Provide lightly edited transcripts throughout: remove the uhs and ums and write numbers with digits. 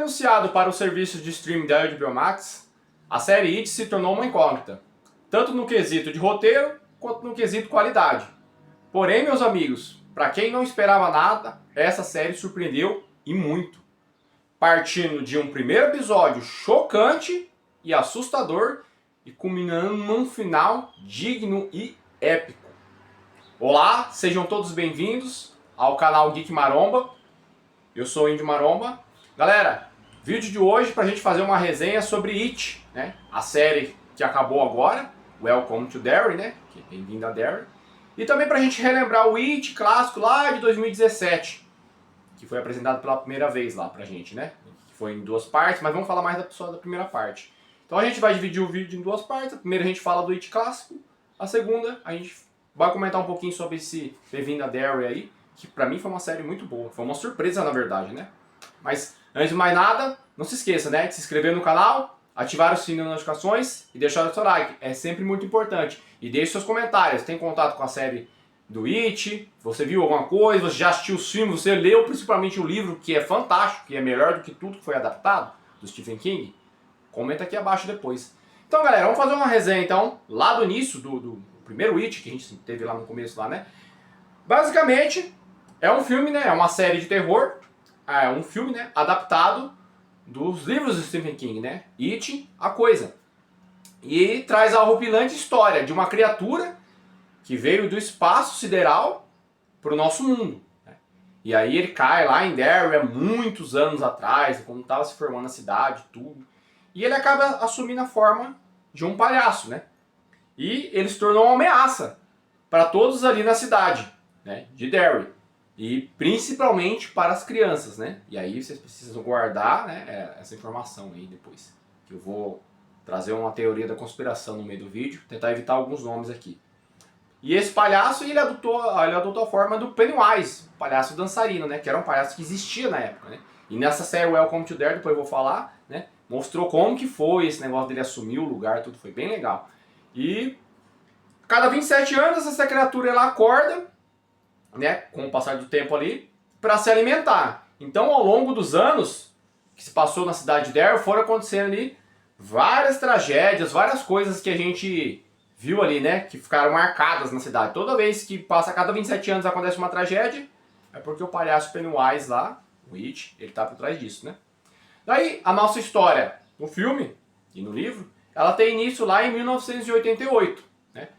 anunciado para o serviço de streaming da HBO Max, a série It se tornou uma incógnita, tanto no quesito de roteiro quanto no quesito qualidade. Porém, meus amigos, para quem não esperava nada, essa série surpreendeu e muito, partindo de um primeiro episódio chocante e assustador e culminando num final digno e épico. Olá, sejam todos bem-vindos ao canal Geek Maromba. Eu sou o Índio Maromba. Galera, vídeo de hoje para a gente fazer uma resenha sobre It, né? A série que acabou agora, Welcome to Derry, né? Bem-vindo a Derry. E também para a gente relembrar o It clássico lá de 2017, que foi apresentado pela primeira vez lá pra gente, né? Que foi em duas partes, mas vamos falar mais só da primeira parte. Então a gente vai dividir o vídeo em duas partes. A primeira a gente fala do It clássico, a segunda a gente vai comentar um pouquinho sobre esse Bem-vindo a Derry aí, que pra mim foi uma série muito boa. Foi uma surpresa, na verdade, né? Mas antes de mais nada, não se esqueça, né, de se inscrever no canal, ativar o sininho de notificações e deixar o seu like. É sempre muito importante. E deixe seus comentários. Tem contato com a série do It? Você viu alguma coisa? Você já assistiu os filmes? Você leu principalmente o livro, que é fantástico, que é melhor do que tudo que foi adaptado, do Stephen King? Comenta aqui abaixo depois. Então, galera, vamos fazer uma resenha, então, lá do início, do primeiro It, que a gente teve lá no começo, lá, né? Basicamente, é um filme, né? É uma série de terror. É um filme, né? Adaptado dos livros do Stephen King, né? It, a Coisa. E traz a horripilante história de uma criatura que veio do espaço sideral para o nosso mundo, né? E aí ele cai lá em Derry há muitos anos atrás, quando estava se formando a cidade, tudo. E ele acaba assumindo a forma de um palhaço, né? E ele se tornou uma ameaça para todos ali na cidade, né, de Derry. E principalmente para as crianças, né? E aí vocês precisam guardar, né, essa informação aí depois. Que eu vou trazer uma teoria da conspiração no meio do vídeo, tentar evitar alguns nomes aqui. E esse palhaço, ele adotou a forma do Pennywise, o palhaço dançarino, né? Que era um palhaço que existia na época, né? E nessa série Welcome to Derry, depois eu vou falar, né? Mostrou como que foi esse negócio dele assumir o lugar, tudo foi bem legal. E cada 27 anos essa criatura ela acorda, né, com o passar do tempo ali, para se alimentar. Então, ao longo dos anos que se passou na cidade de Derry, foram acontecendo ali várias tragédias, várias coisas que a gente viu ali, né, que ficaram marcadas na cidade. Toda vez que passa, a cada 27 anos acontece uma tragédia, é porque o palhaço Pennywise lá, o It, ele tá por trás disso, né? Daí, a nossa história no filme e no livro, ela tem início lá em 1988, né?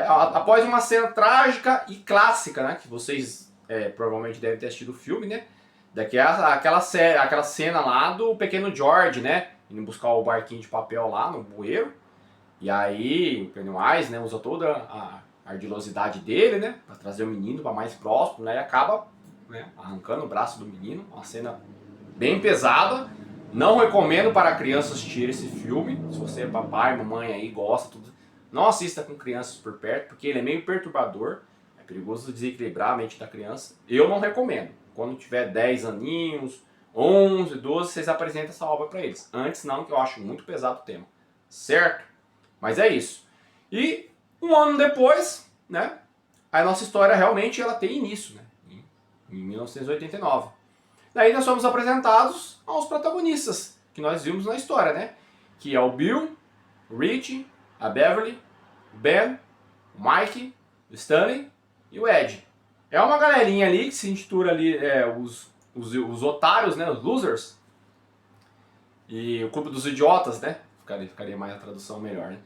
Após uma cena trágica e clássica, né, que vocês provavelmente devem ter assistido o filme, né, aquela cena lá do pequeno George, né, indo buscar o barquinho de papel lá no bueiro, e aí o Pennywise, né, usa toda a ardilosidade dele, né, para trazer o menino para mais próximo, né, e acaba, né, arrancando o braço do menino, uma cena bem pesada. Não recomendo para crianças assistir esse filme. Se você é papai, mamãe aí, gosta, tudo, não assista com crianças por perto, porque ele é meio perturbador, é perigoso desequilibrar a mente da criança. Eu não recomendo. Quando tiver 10 aninhos, 11, 12, vocês apresentam essa obra para eles. Antes não, que eu acho muito pesado o tema. Certo? Mas é isso. E um ano depois, né, a nossa história realmente ela tem início, né, em 1989. Daí nós somos apresentados aos protagonistas que nós vimos na história, né? Que é o Bill, o Rich, a Beverly, o Ben, o Mike, o Stanley e o Ed. É uma galerinha ali que se intitula ali os otários, né? Os losers. E o clube dos idiotas, né? Ficaria mais a tradução melhor, né?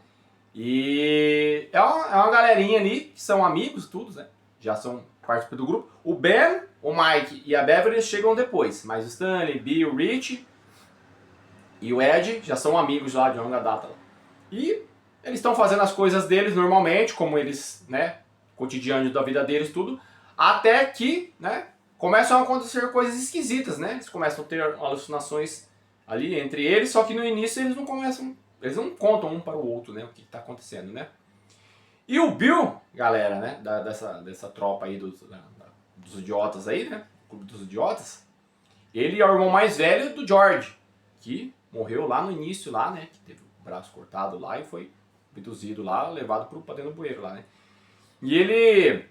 E é uma galerinha ali que são amigos, todos, né? Já são parte do grupo. O Ben, o Mike e a Beverly chegam depois, mas o Stanley, Bill, Rich e o Ed já são amigos lá de longa data. E eles estão fazendo as coisas deles normalmente, como eles, né, cotidiano da vida deles, tudo, até que, né, começam a acontecer coisas esquisitas, né? Eles começam a ter alucinações ali entre eles, só que no início eles não contam um para o outro, né, o que está acontecendo, né? E o Bill, galera, né, dessa tropa aí dos idiotas aí, né, o clube dos idiotas, ele é o irmão mais velho do George, que morreu lá no início, lá, né, que teve o braço cortado lá e foi abduzido lá, levado para dentro do bueiro lá, né. E ele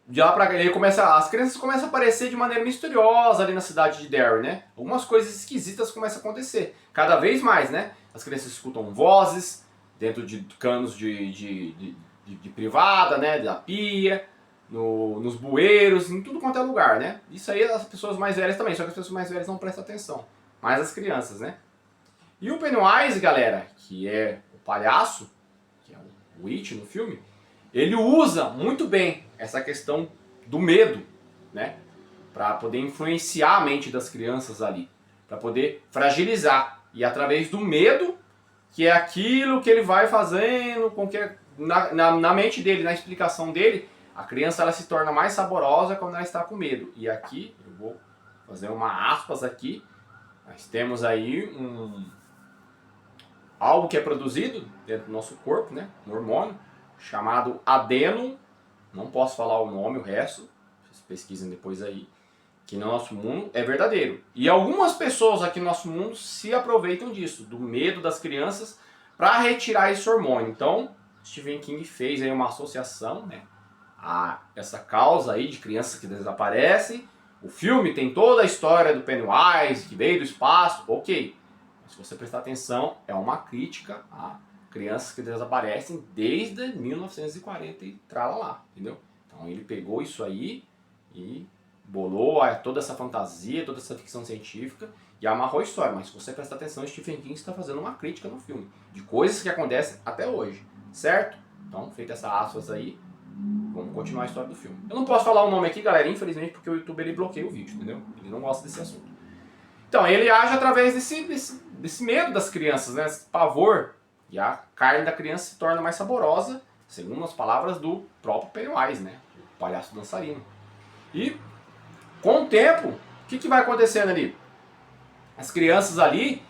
de lá pra cá, as crianças começam a aparecer de maneira misteriosa ali na cidade de Derry, né? Algumas coisas esquisitas começam a acontecer. Cada vez mais, né? As crianças escutam vozes dentro de canos de privada, né? Da pia, nos bueiros, em tudo quanto é lugar, né? Isso aí as pessoas mais velhas também, só que as pessoas mais velhas não prestam atenção. Mas as crianças, né? E o Pennywise, galera, que é o palhaço, que é o It no filme, ele usa muito bem essa questão do medo, né? Para poder influenciar a mente das crianças ali, para poder fragilizar. E através do medo, que é aquilo que ele vai fazendo com que na mente dele, na explicação dele, a criança ela se torna mais saborosa quando ela está com medo. E aqui, eu vou fazer uma aspas aqui, nós temos aí algo que é produzido dentro do nosso corpo, né? Um hormônio, chamado adeno, não posso falar o nome, o resto, vocês pesquisem depois aí, que no nosso mundo é verdadeiro. E algumas pessoas aqui no nosso mundo se aproveitam disso, do medo das crianças, para retirar esse hormônio. Então, Stephen King fez aí uma associação, né, a essa causa aí de crianças que desaparecem. O filme tem toda a história do Pennywise, que veio do espaço, ok. Mas se você prestar atenção, é uma crítica a crianças que desaparecem desde 1940 e lá, entendeu? Então ele pegou isso aí e bolou toda essa fantasia, toda essa ficção científica e amarrou a história. Mas se você prestar atenção, Stephen King está fazendo uma crítica no filme de coisas que acontecem até hoje, certo? Então, feita essa aspas aí, vamos continuar a história do filme. Eu não posso falar o nome aqui, galera, infelizmente, porque o YouTube ele bloqueia o vídeo, entendeu? Ele não gosta desse assunto. Então, ele age através desse medo das crianças, né? Esse pavor. E a carne da criança se torna mais saborosa, segundo as palavras do próprio Pennywise, né? O palhaço dançarino. E, com o tempo, o que vai acontecendo ali? As crianças ali,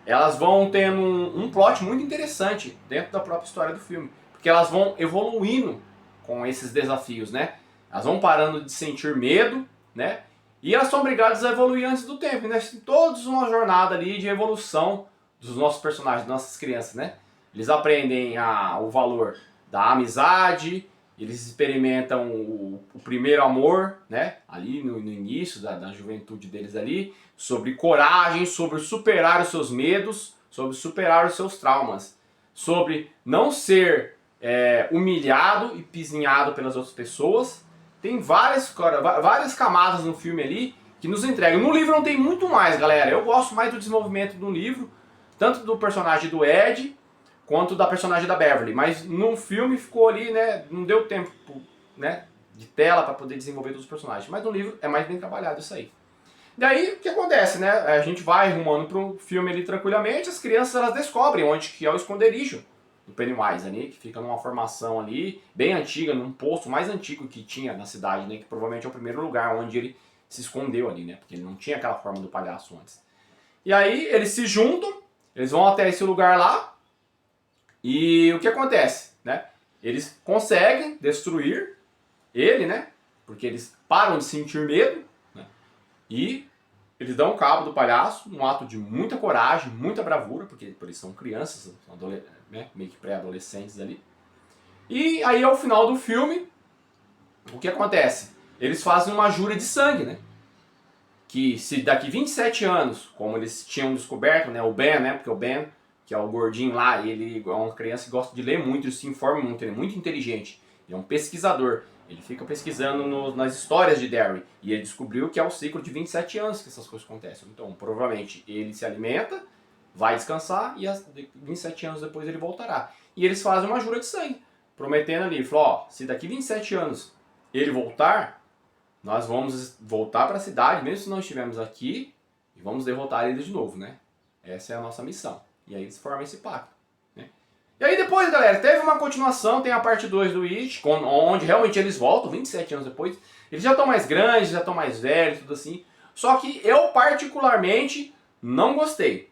elas vão tendo um plot muito interessante dentro da própria história do filme. Porque elas vão evoluindo com esses desafios, né? Elas vão parando de sentir medo, né? E elas são obrigadas a evoluir antes do tempo, né? Todos uma jornada ali de evolução dos nossos personagens, das nossas crianças, né? Eles aprendem o valor da amizade, eles experimentam o primeiro amor, né? Ali no início da juventude deles ali, sobre coragem, sobre superar os seus medos, sobre superar os seus traumas, sobre não ser humilhado e pisinhado pelas outras pessoas. Tem várias camadas no filme ali que nos entregam. No livro não tem muito mais, galera. Eu gosto mais do desenvolvimento do livro, tanto do personagem do Ed, quanto da personagem da Beverly. Mas no filme ficou ali, né? Não deu tempo, né, de tela para poder desenvolver todos os personagens. Mas no livro é mais bem trabalhado isso aí. Daí, o que acontece, né? A gente vai rumando pro filme ali tranquilamente, as crianças elas descobrem onde que é o esconderijo do Pennywise ali, que fica numa formação ali, bem antiga, num posto mais antigo que tinha na cidade, né? Que provavelmente é o primeiro lugar onde ele se escondeu ali, né? Porque ele não tinha aquela forma do palhaço antes. E aí, eles se juntam, eles vão até esse lugar lá, e o que acontece, né? Eles conseguem destruir ele, né? Porque eles param de sentir medo, né? E eles dão cabo do palhaço, um ato de muita coragem, muita bravura, porque eles são crianças, são né? Meio que pré-adolescentes ali. E aí ao final do filme, o que acontece? Eles fazem uma jura de sangue, né? Que se daqui 27 anos, como eles tinham descoberto, né? O Ben, né? Porque o Ben, que é o gordinho lá, ele é uma criança que gosta de ler muito, ele se informa muito, ele é muito inteligente. Ele é um pesquisador. Ele fica pesquisando nas histórias de Derry. E ele descobriu que é o ciclo de 27 anos que essas coisas acontecem. Então, provavelmente, ele se alimenta, vai descansar e 27 anos depois ele voltará. E eles fazem uma jura de sangue, prometendo ali, falou, ó, se daqui 27 anos ele voltar, nós vamos voltar para a cidade, mesmo se não estivermos aqui, e vamos derrotar ele de novo, né? Essa é a nossa missão. E aí eles formam esse pacto. Né? E aí depois, galera, teve uma continuação, tem a parte 2 do It, onde realmente eles voltam, 27 anos depois. Eles já estão mais grandes, já estão mais velhos, tudo assim. Só que eu particularmente não gostei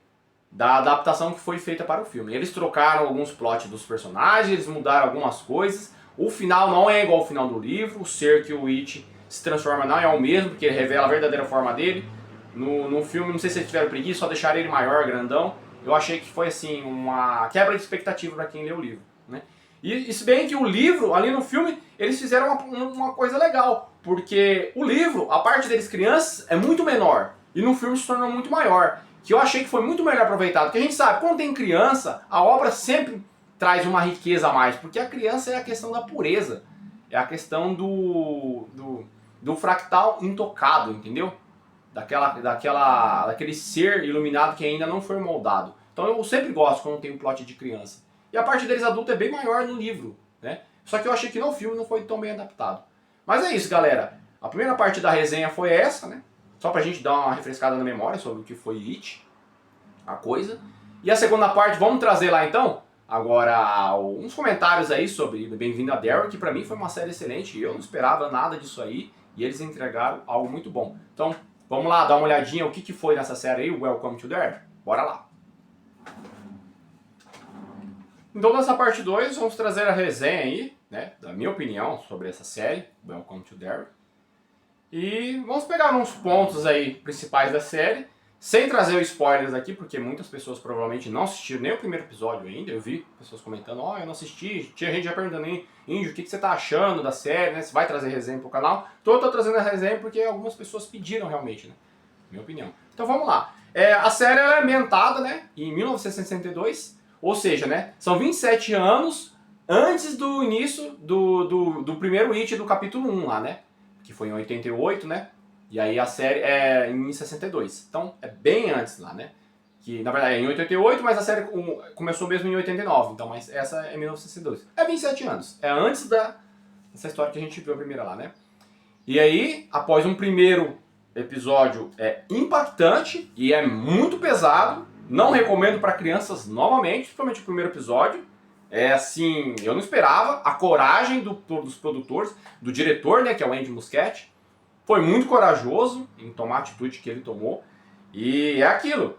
da adaptação que foi feita para o filme. Eles trocaram alguns plots dos personagens, eles mudaram algumas coisas. O final não é igual ao final do livro, o ser que o It se transforma não é o mesmo, porque ele revela a verdadeira forma dele. No filme, não sei se eles tiveram preguiça, só deixaram ele maior, grandão. Eu achei que foi assim uma quebra de expectativa para quem lê o livro, né? E se bem que o livro, ali no filme, eles fizeram uma coisa legal, porque o livro, a parte deles crianças, é muito menor, e no filme se tornou muito maior, que eu achei que foi muito melhor aproveitado, porque a gente sabe, quando tem criança, a obra sempre traz uma riqueza a mais, porque a criança é a questão da pureza, é a questão do fractal intocado, entendeu? Daquele ser iluminado que ainda não foi moldado. Então eu sempre gosto quando tem um plot de criança. E a parte deles adulta é bem maior no livro, né? Só que eu achei que no filme não foi tão bem adaptado. Mas é isso, galera. A primeira parte da resenha foi essa, né? Só pra gente dar uma refrescada na memória sobre o que foi It, a coisa. E a segunda parte, vamos trazer lá então? Agora, uns comentários aí sobre Bem-vindo a Daryl, que pra mim foi uma série excelente. Eu não esperava nada disso aí. E eles entregaram algo muito bom. Então, vamos lá dar uma olhadinha o que foi nessa série aí, Welcome to Daryl. Bora lá. Então nessa parte 2 vamos trazer a resenha aí, né, da minha opinião sobre essa série, Welcome to Daryl. E vamos pegar uns pontos aí principais da série, sem trazer spoilers aqui, porque muitas pessoas provavelmente não assistiram nem o primeiro episódio ainda. Eu vi pessoas comentando, eu não assisti, tinha gente já perguntando, Índio, o que você tá achando da série, né? Você vai trazer resenha pro canal? Então eu tô trazendo a resenha porque algumas pessoas pediram realmente, né? Minha opinião. Então vamos lá. A série é ambientada, né, em 1962, ou seja, né, são 27 anos antes do início do primeiro It do capítulo 1 lá, né? Que foi em 88, né? E aí a série é em 62. Então é bem antes lá, né? Que na verdade é em 88, mas a série começou mesmo em 89. Então, mas essa é em 1962. É 27 anos. É antes dessa história que a gente viu a primeira lá, né? E aí, após um primeiro episódio impactante e é muito pesado, não recomendo para crianças novamente, principalmente o primeiro episódio. É assim, eu não esperava. A coragem dos produtores, do diretor, né, que é o Andy Muschietti, foi muito corajoso em tomar a atitude que ele tomou. E é aquilo.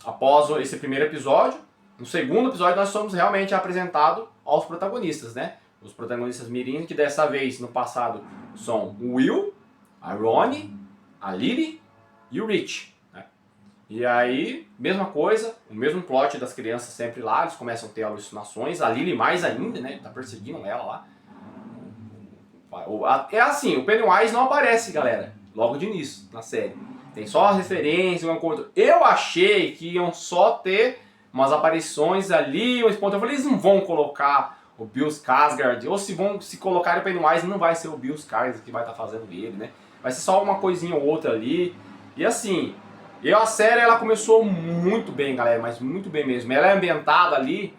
Após esse primeiro episódio, no segundo episódio nós somos realmente apresentados aos protagonistas, né? Os protagonistas mirim, que dessa vez, no passado, são o Will, a Ronnie, a Lily e o Rich. Né? E aí, mesma coisa, o mesmo plot das crianças sempre lá, eles começam a ter alucinações, a Lily mais ainda, né? Tá perseguindo ela lá. É assim, o Pennywise não aparece, galera, logo de início, na série. Tem só a referência, uma coisa. Eu achei que iam só ter umas aparições ali, um ponto. Eu falei, eles não vão colocar o Bill Skarsgård, ou se colocarem o Pennywise, não vai ser o Bill Skarsgård que vai estar fazendo ele, né? Vai ser só uma coisinha ou outra ali. E assim, a série ela começou muito bem, galera, mas muito bem mesmo. Ela é ambientada ali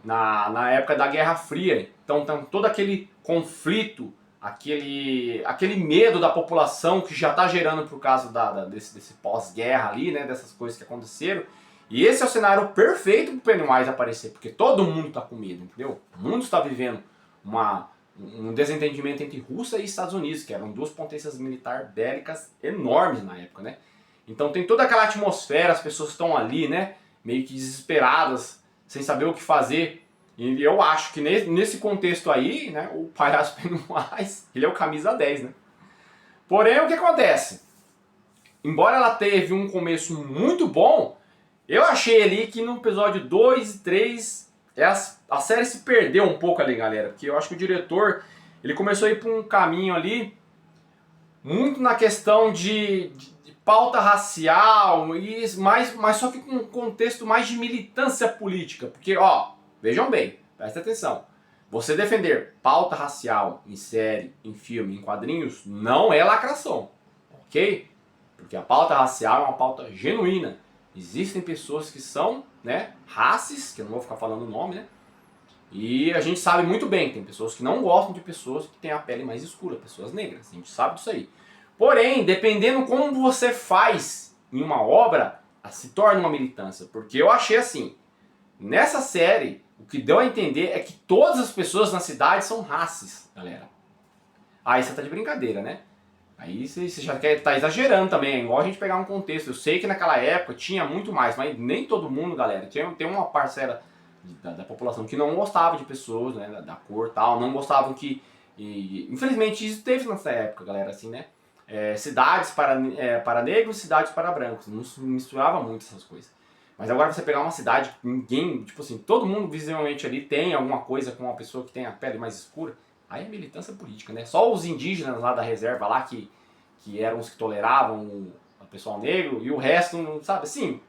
na época da Guerra Fria. Então tem todo aquele conflito, aquele medo da população que já está gerando por causa desse pós-guerra ali, né? Dessas coisas que aconteceram. E esse é o cenário perfeito para o Pennywise aparecer, porque todo mundo está com medo, entendeu? O mundo está vivendo um desentendimento entre Rússia e Estados Unidos, que eram duas potências militares bélicas enormes na época, né? Então tem toda aquela atmosfera, as pessoas estão ali, né? Meio que desesperadas, sem saber o que fazer. E eu acho que nesse contexto aí, né, o palhaço Pennywise, ele é o camisa 10, né? Porém, o que acontece? Embora ela teve um começo muito bom, eu achei ali que no episódio 2 e 3 a série se perdeu um pouco ali, galera. Porque eu acho que o diretor, ele começou a ir por um caminho ali muito na questão de pauta racial, mas só que com um contexto mais de militância política. Porque, ó, vejam bem, presta atenção. Você defender pauta racial em série, em filme, em quadrinhos, não é lacração, ok? Porque a pauta racial é uma pauta genuína. Existem pessoas que são, né, raças, que eu não vou ficar falando o nome, né? E a gente sabe muito bem, tem pessoas que não gostam de pessoas que têm a pele mais escura, pessoas negras, a gente sabe disso aí. Porém, dependendo como você faz em uma obra, se torna uma militância. Porque eu achei assim, nessa série, o que deu a entender é que todas as pessoas na cidade são raças, galera. Aí você tá de brincadeira, né? Aí você já tá exagerando também, é igual a gente pegar um contexto. Eu sei que naquela época tinha muito mais, mas nem todo mundo, galera. Tem uma parcela da população que não gostava de pessoas, né, da cor e tal, não gostavam que... infelizmente isso teve nessa época, galera, assim, né? Cidades para negros e cidades para brancos, não se misturava muito essas coisas. Mas agora você pegar uma cidade, ninguém, tipo assim, todo mundo visivelmente ali tem alguma coisa com uma pessoa que tem a pele mais escura, aí é militância política, né? Só os indígenas lá da reserva lá que eram os que toleravam o pessoal negro e o resto, não sabe, assim.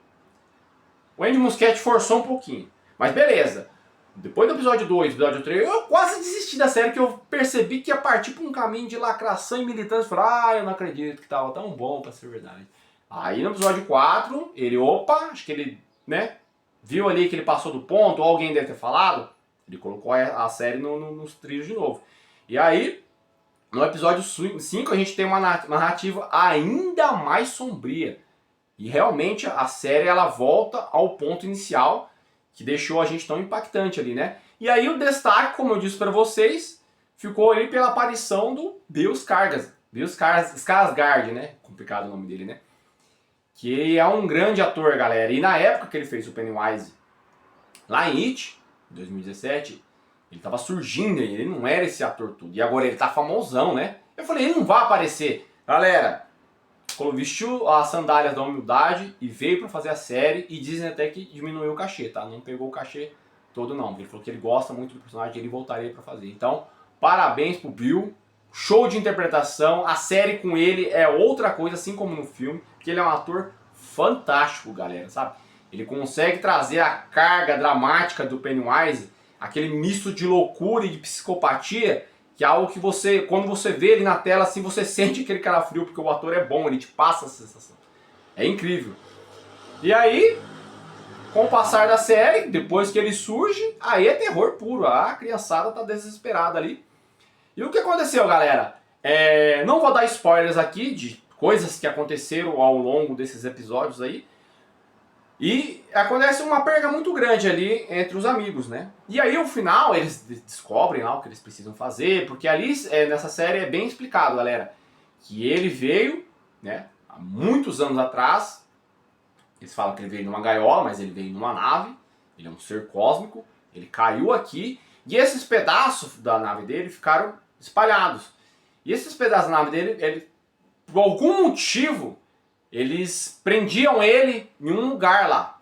O Andy Muschietti forçou um pouquinho, mas beleza. Depois do episódio 2, episódio 3, eu quase desisti da série, que eu percebi que ia partir pra um caminho de lacração e militância. Falei, eu não acredito que tava tão bom pra ser verdade. Aí no episódio 4, acho que ele, né, viu ali que ele passou do ponto, ou alguém deve ter falado, ele colocou a série nos trilhos de novo. E aí, no episódio 5, a gente tem uma narrativa ainda mais sombria. E realmente a série ela volta ao ponto inicial, que deixou a gente tão impactante ali, né? E aí o destaque, como eu disse para vocês, ficou ali pela aparição do Bill Skarsgård, né? Complicado o nome dele, né? Que é um grande ator, galera. E na época que ele fez o Pennywise, lá em It, em 2017, ele tava surgindo, ele não era esse ator tudo. E agora ele tá famosão, né? Eu falei, ele não vai aparecer. Galera, vestiu as sandálias da humildade e veio pra fazer a série, e dizem até que diminuiu o cachê, tá? Não pegou o cachê todo não. Ele falou que ele gosta muito do personagem e ele voltaria pra fazer. Então, parabéns pro Bill. Show de interpretação. A série com ele é outra coisa, assim como no filme, porque ele é um ator fantástico, galera, sabe? Ele consegue trazer a carga dramática do Pennywise, aquele misto de loucura e de psicopatia, que é algo que você, quando você vê ele na tela, assim, você sente aquele calafrio, porque o ator é bom, ele te passa essa sensação. É incrível. E aí, com o passar da série, depois que ele surge, aí é terror puro. A criançada tá desesperada ali. E o que aconteceu, galera? Não vou dar spoilers aqui de coisas que aconteceram ao longo desses episódios aí. E acontece uma perda muito grande ali entre os amigos, né? E aí, no final, eles descobrem lá o que eles precisam fazer, porque ali, nessa série, é bem explicado, galera, que ele veio, né, há muitos anos atrás. Eles falam que ele veio numa gaiola, mas ele veio numa nave. Ele é um ser cósmico, ele caiu aqui, e esses pedaços da nave dele ficaram espalhados. E esses pedaços da nave dele, por algum motivo, eles prendiam ele em um lugar lá.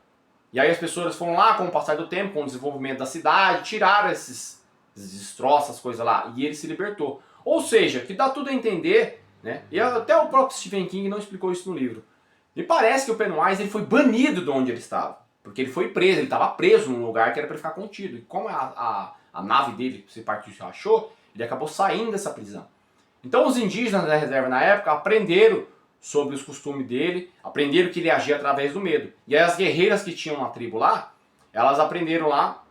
E aí as pessoas foram lá, com o passar do tempo, com o desenvolvimento da cidade, tiraram esses destroços, essas coisas lá, e ele se libertou. Ou seja, que dá tudo a entender, né? E até o próprio Stephen King não explicou isso no livro. Me parece que o Pennywise ele foi banido de onde ele estava. Porque ele foi preso, ele estava preso num lugar que era para ficar contido. E como a nave dele, se partiu e achou, ele acabou saindo dessa prisão. Então os indígenas da reserva na época aprenderam sobre os costumes dele, aprenderam que ele agia através do medo. E aí as guerreiras que tinham na tribo lá, elas aprenderam lá,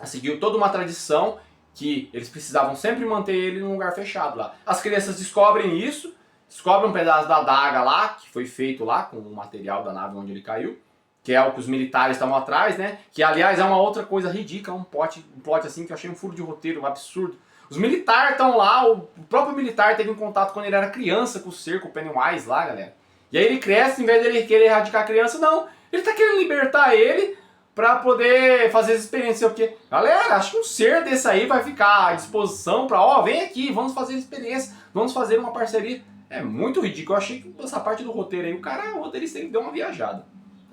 seguiu toda uma tradição que eles precisavam sempre manter ele num lugar fechado lá. As crianças descobrem isso, descobrem um pedaço da adaga lá, que foi feito lá com o material da nave onde ele caiu, que é o que os militares estavam atrás, né? Que aliás é uma outra coisa ridícula, um plot assim que eu achei um furo de roteiro, um absurdo. Os militares estão lá, o próprio militar teve um contato quando ele era criança com o ser, com o Pennywise lá, galera. E aí ele cresce, em vez dele querer erradicar a criança, não. Ele tá querendo libertar ele pra poder fazer essa experiência. Porque, galera, acho que um ser desse aí vai ficar à disposição pra, vem aqui, vamos fazer experiência, vamos fazer uma parceria. É muito ridículo, eu achei que essa parte do roteiro aí, o roteirista ele deu uma viajada.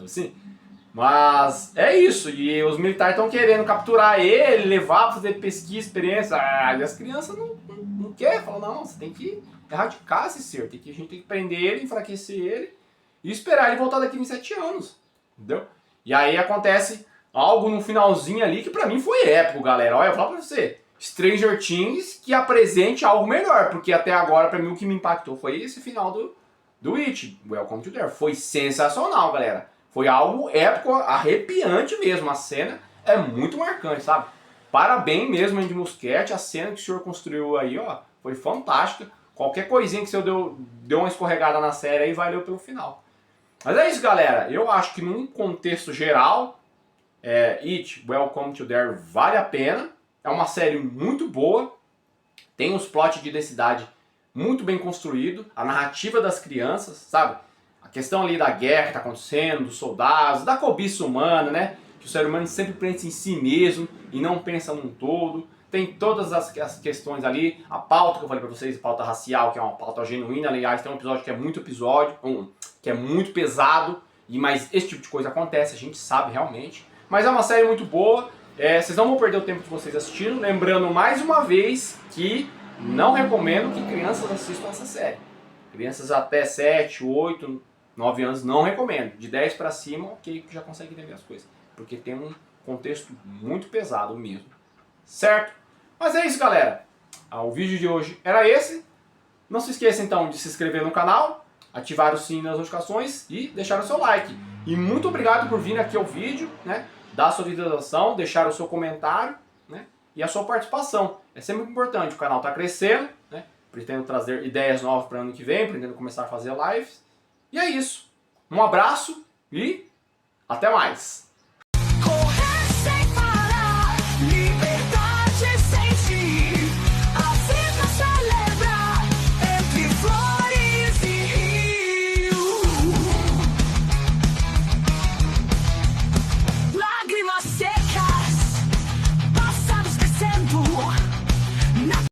Assim, mas é isso, e os militares estão querendo capturar ele, levar para fazer pesquisa, experiência, e as crianças não querem, falam, não, você tem que erradicar esse ser, a gente tem que prender ele, enfraquecer ele e esperar ele voltar daqui em 7 anos, entendeu? E aí acontece algo no finalzinho ali que pra mim foi épico, galera. Olha, eu falo pra você, Stranger Things que apresente algo melhor, porque até agora pra mim o que me impactou foi esse final do It, Welcome to There, foi sensacional, galera. Foi algo épico, arrepiante mesmo. A cena é muito marcante, sabe? Parabéns mesmo, Andy Muschietti. A cena que o senhor construiu aí, foi fantástica. Qualquer coisinha que o senhor deu uma escorregada na série aí, valeu pelo final. Mas é isso, galera. Eu acho que num contexto geral, It, Welcome to There vale a pena. É uma série muito boa. Tem uns plots de densidade muito bem construído. A narrativa das crianças, sabe? A questão ali da guerra que está acontecendo, dos soldados, da cobiça humana, né? Que o ser humano sempre pensa em si mesmo e não pensa num todo. Tem todas as questões ali, a pauta que eu falei para vocês, a pauta racial, que é uma pauta genuína. Aliás, tem um episódio que é muito pesado, Mas esse tipo de coisa acontece, a gente sabe realmente. Mas é uma série muito boa, vocês não vão perder o tempo de vocês assistindo. Lembrando mais uma vez que não recomendo que crianças assistam essa série. Crianças até 7, 8, 9 anos não recomendo. De 10 para cima, ok, que já consegue entender as coisas. Porque tem um contexto muito pesado mesmo. Certo? Mas é isso, galera. O vídeo de hoje era esse. Não se esqueça então de se inscrever no canal, ativar o sininho das notificações e deixar o seu like. E muito obrigado por vir aqui ao vídeo, né? Dar a sua visualização, deixar o seu comentário, né? E a sua participação. É sempre muito importante. O canal está crescendo, né? Pretendo trazer ideias novas para o ano que vem, pretendo começar a fazer lives. E é isso. Um abraço e até mais!